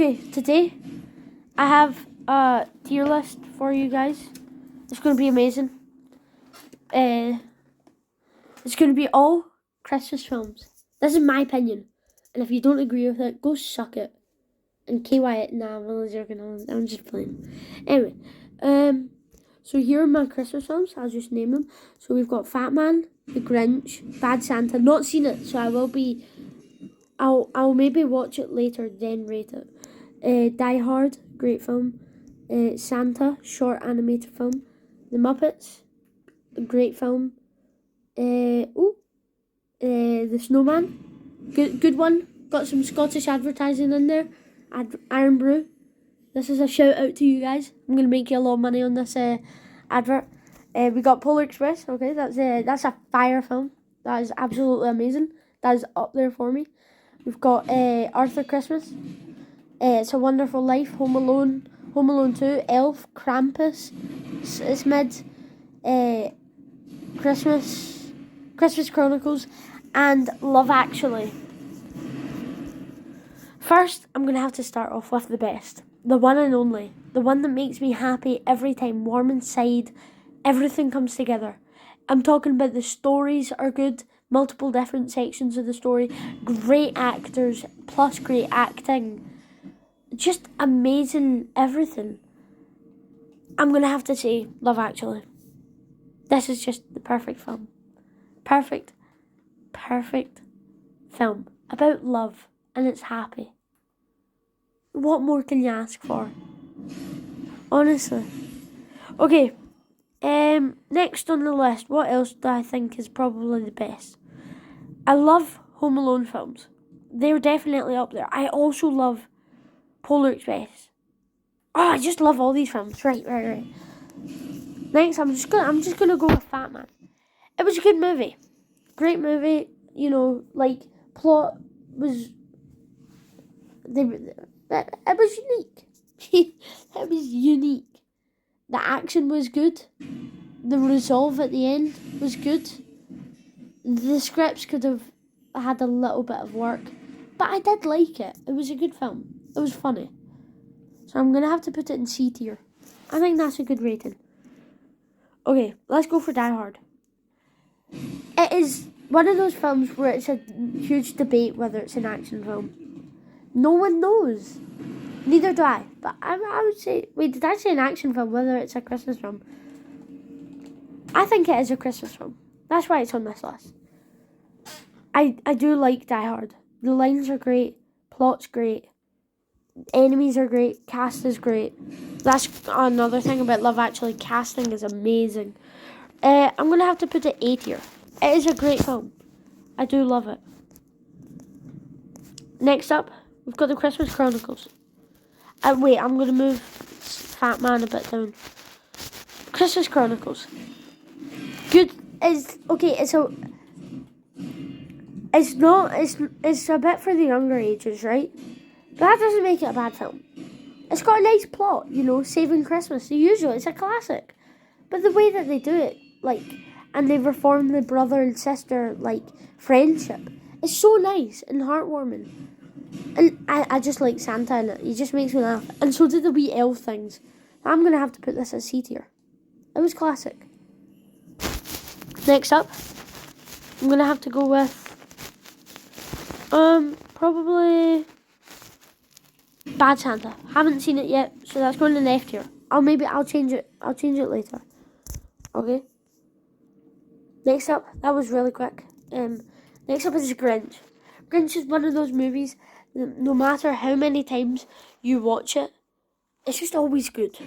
Okay, today I have a tier list for you guys. It's going to be amazing. It's going to be all Christmas films. This is my opinion. And if you don't agree with it, go suck it. And KY it. Nah, I'm only joking. I'm just playing. Anyway, so here are my Christmas films. I'll just name them. So we've got Fat Man, The Grinch, Bad Santa. Not seen it, so I'll maybe watch it later, then rate it. Die Hard, great film. Santa, short animated film. The Muppets, a great film. The Snowman, good one. Got some Scottish advertising in there. Iron Brew. This is a shout out to you guys. I'm gonna make you a lot of money on this advert. We got Polar Express. Okay, that's a fire film. That is absolutely amazing. That is up there for me. We've got Arthur Christmas. It's a Wonderful Life. Home Alone 2. Elf. Krampus. It's mid. Christmas Chronicles, and Love Actually. First, I'm going to have to start off with the best. The one and only. The one that makes me happy every time. Warm inside. Everything comes together. I'm talking about the stories are good. Multiple different sections of the story. Great actors, plus great acting. Just amazing everything. I'm going to have to say Love Actually. This is just the perfect film. Perfect film about love, and it's happy. What more can you ask for? Honestly. Okay, next on the list, what else do I think is probably the best? I love Home Alone films. They're definitely up there. I also love Polar Express. Oh, I just love all these films. Right. Next, I'm just gonna go with Fat Man. It was a good movie. Great movie, plot was it was unique. It was unique. The action was good. The resolve at the end was good. The scripts could have had a little bit of work, but I did like it. It was a good film. It was funny. So I'm gonna have to put it in C tier. I think that's a good rating. Okay, let's go for Die Hard. It is one of those films where it's a huge debate whether it's an action film. No one knows. Neither do I. But I would say... Wait, did I say an action film, whether it's a Christmas film? I think it is a Christmas film. That's why it's on this list. I do like Die Hard. The lines are great. Plot's great. Enemies are great. Cast is great. That's another thing about Love Actually. Casting is amazing. I'm going to have to put it A tier. It is a great film. I do love it. Next up, we've got the Christmas Chronicles. I'm going to move Fat Man a bit down. Christmas Chronicles. Good. It's a bit for the younger ages, right? But that doesn't make it a bad film. It's got a nice plot, saving Christmas. The usual, it's a classic. But the way that they do it, and they reform the brother and sister, friendship, it's so nice and heartwarming. And I just like Santa in it. He just makes me laugh. And so did the wee elf things. I'm going to have to put this as C tier. It was classic. Next up, I'm going to have to go with, probably Bad Santa. Haven't seen it yet, so that's going in F tier. I'll change it. I'll change it later. Okay. Next up, that was really quick. Next up is Grinch. Grinch is one of those movies that no matter how many times you watch it, it's just always good.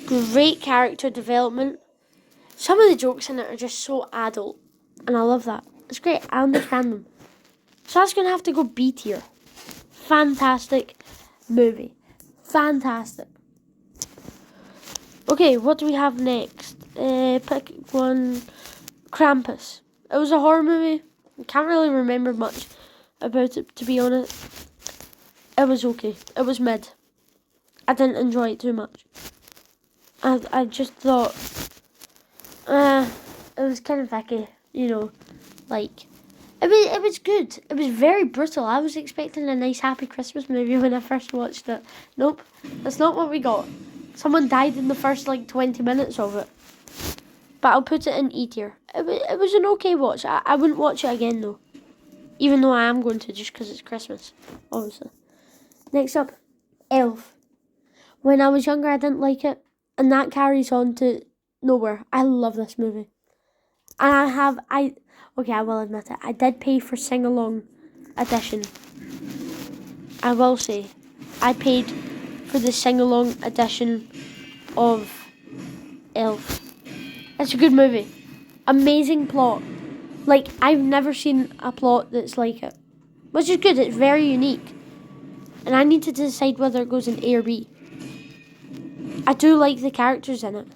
Great character development. Some of the jokes in it are just so adult, and I love that. It's great. I understand them. So that's going to have to go B tier. Fantastic movie. Fantastic. Okay, what do we have next? Pick one. Krampus. It was a horror movie. I can't really remember much about it, to be honest. It was okay. It was mid. I didn't enjoy it too much. I just thought... it was kind of icky, It was good. It was very brutal. I was expecting a nice happy Christmas movie when I first watched it. Nope, that's not what we got. Someone died in the first 20 minutes of it. But I'll put it in E tier. It was an okay watch. I wouldn't watch it again though. Even though I am going to just because it's Christmas, obviously. Next up, Elf. When I was younger I didn't like it. And that carries on to nowhere. I love this movie. And I will admit it. I did pay for sing-along edition. I will say. I paid for the sing-along edition of Elf. It's a good movie. Amazing plot. I've never seen a plot that's like it. Which is good. It's very unique. And I need to decide whether it goes in A or B. I do like the characters in it.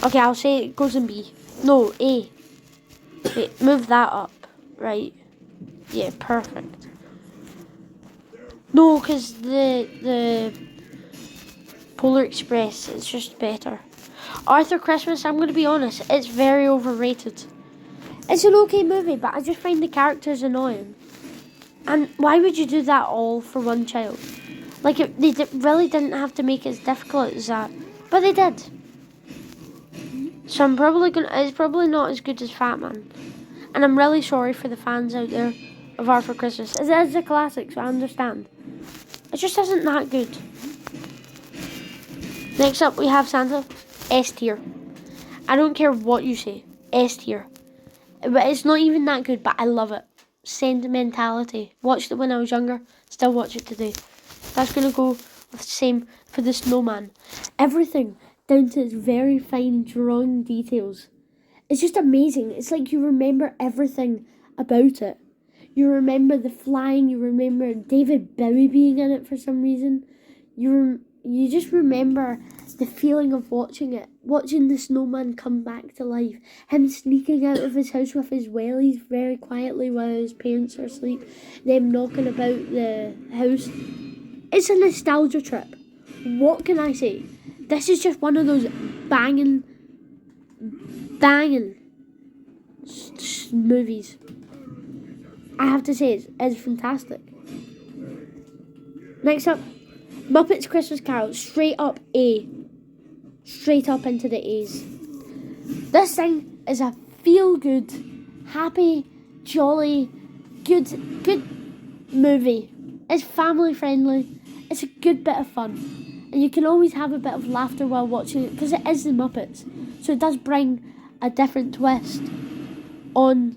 Okay, I'll say it goes in B. No, A. Wait, move that up. Right. Yeah, perfect. No, because the Polar Express is just better. Arthur Christmas, I'm going to be honest, it's very overrated. It's an okay movie, but I just find the characters annoying. And why would you do that all for one child? They really didn't have to make it as difficult as that. But they did. So it's probably not as good as Fat Man. And I'm really sorry for the fans out there of Arthur Christmas. It is a classic, so I understand. It just isn't that good. Next up, we have Santa. S tier. I don't care what you say. S tier. But it's not even that good, but I love it. Sentimentality. Watched it when I was younger. Still watch it today. That's going to go with the same for the snowman. Everything, down to its very fine drawing details. It's just amazing. It's like you remember everything about it. You remember the flying. You remember David Bowie being in it for some reason. You just remember the feeling of watching it. Watching the snowman come back to life. Him sneaking out of his house with his wellies very quietly while his parents are asleep. Them knocking about the house. It's a nostalgia trip. What can I say? This is just one of those banging movies. I have to say, it's fantastic. Next up, Muppets Christmas Carol. Straight up A. Straight up into the A's. This thing is a feel-good, happy, jolly, good movie. It's family-friendly. It's a good bit of fun. And you can always have a bit of laughter while watching it because it is the Muppets. So it does bring a different twist on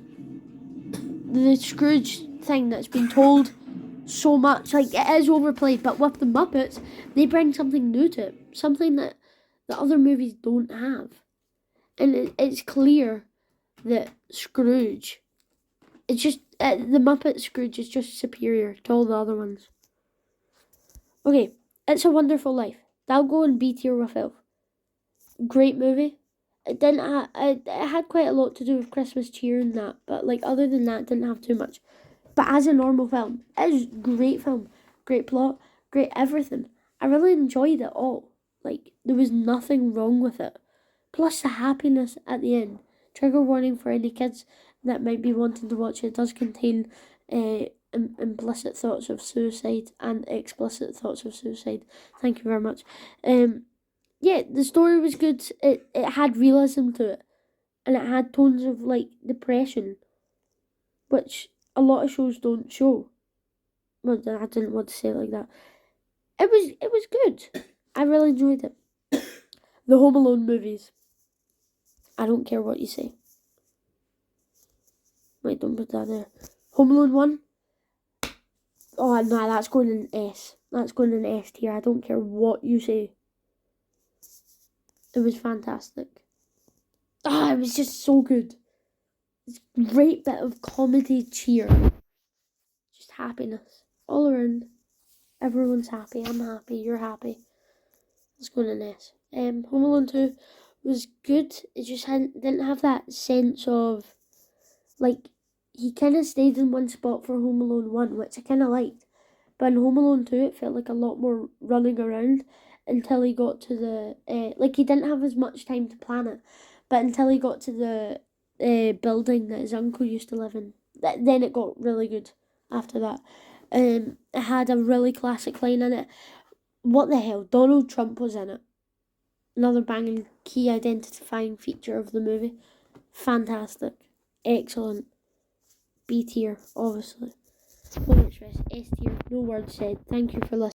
the Scrooge thing that's been told so much. It is overplayed, but with the Muppets, they bring something new to it. Something that the other movies don't have. And it's clear that Scrooge, it's just, the Muppet Scrooge is just superior to all the other ones. Okay, It's a Wonderful Life. That'll go in B tier with Elf. Great movie. It didn't it had quite a lot to do with Christmas cheer and that, but other than that, it didn't have too much. But as a normal film, it is a great film. Great plot, great everything. I really enjoyed it all. There was nothing wrong with it. Plus the happiness at the end. Trigger warning for any kids that might be wanting to watch it. It does contain implicit thoughts of suicide and explicit thoughts of suicide. Thank you very much. Yeah, the story was good. It had realism to it. And it had tones of depression, which a lot of shows don't show. Well, I didn't want to say it like that. It was good. I really enjoyed it. The Home Alone movies. I don't care what you say. Wait, don't put that there. Home Alone 1. Oh, no, that's going in S. That's going in S tier. I don't care what you say. It was fantastic. It was just so good. It's a great bit of comedy cheer. Just happiness. All around. Everyone's happy. I'm happy. You're happy. Let's go in S. Home Alone 2 was good. It just didn't have that sense of, he kind of stayed in one spot for Home Alone 1, which I kind of liked. But in Home Alone 2, it felt like a lot more running around until he got to the, he didn't have as much time to plan it. But until he got to building that his uncle used to live in. Then it got really good after that. It had a really classic line in it. What the hell? Donald Trump was in it. Another banging key identifying feature of the movie. Fantastic. Excellent. B tier, obviously. Don't express S tier. No word said. Thank you for listening.